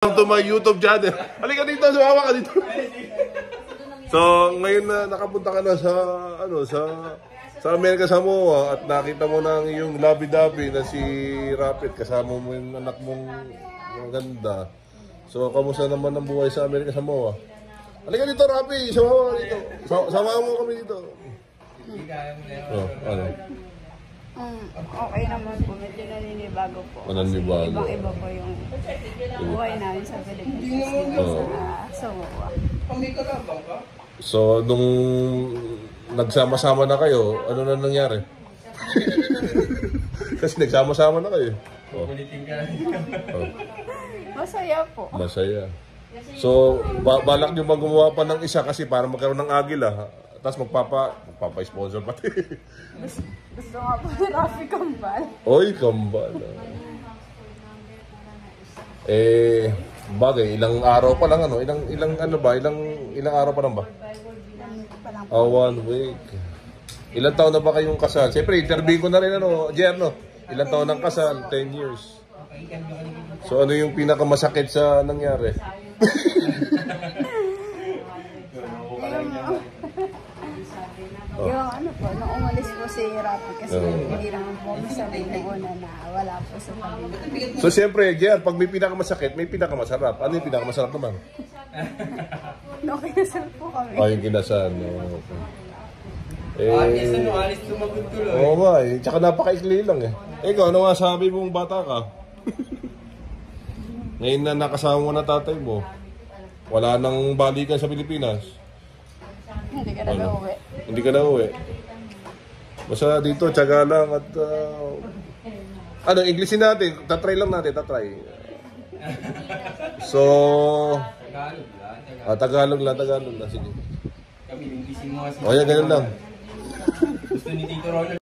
To my YouTube channel. Halika dito, sumawa ka dito. So, ngayon na nakapunta ka na sa sa Amerika Samoa at nakita mo na yung labi-dabi na si Rapid, kasama mo yung anak mong maganda. So, kamusta naman ang buhay sa Amerika Samoa? Halika dito, Rapid, sumawa ka dito. Samahan mo kami dito. Oh, ano? Okay naman po, medyo naninibago po. Naninibago. Ibang-iba po yung buhay namin sa Pilipinas sa Samoa. So, nung nagsama-sama na kayo, ano na nangyari? Kasi nagsama-sama na kayo. Oh. Oh. Masaya po. Masaya. So, balak nyo gumawa pa ng isa kasi para magkaroon ng agila. Tapos magpapa-sponsor pati. Gusto nga po ni Rafi kambal. Oy, kambal. Bagay, ilang araw pa lang ilang araw pa lang ba? 1 week. Ilang taon na ba kayong kasal? Siyempre, interview ko na rin Jerno. Ilang taon ng kasal? 10 years. So, ano yung pinakamasakit sa nangyari? Yung po, nung umalis po si Rafi kasi hindi naman po masabi nung una na wala po sa tabi. So, siyempre, Jer, pag may pinakamasakit, may pinakamasarap. Ano yung pinakamasarap naman? No, kinasal po kami. Yung kinasal. Okay. Alis tumagot tuloy. Oo nga Tsaka napaka-ikli lang Ikaw, ano nga sabi mong bata ka? Ngayon na nakasama mo na tatay mo, wala nang balikan sa Pilipinas. Hindi ka na uwi. Hindi ka na uwi. Basta dito, tiyaga lang at Englishin natin. Tatry lang natin, tatry. So, Tagalog lang. Sige. Kami, Englishin mo kasi. O yan, ganun lang. Gusto ni Tito Ronald.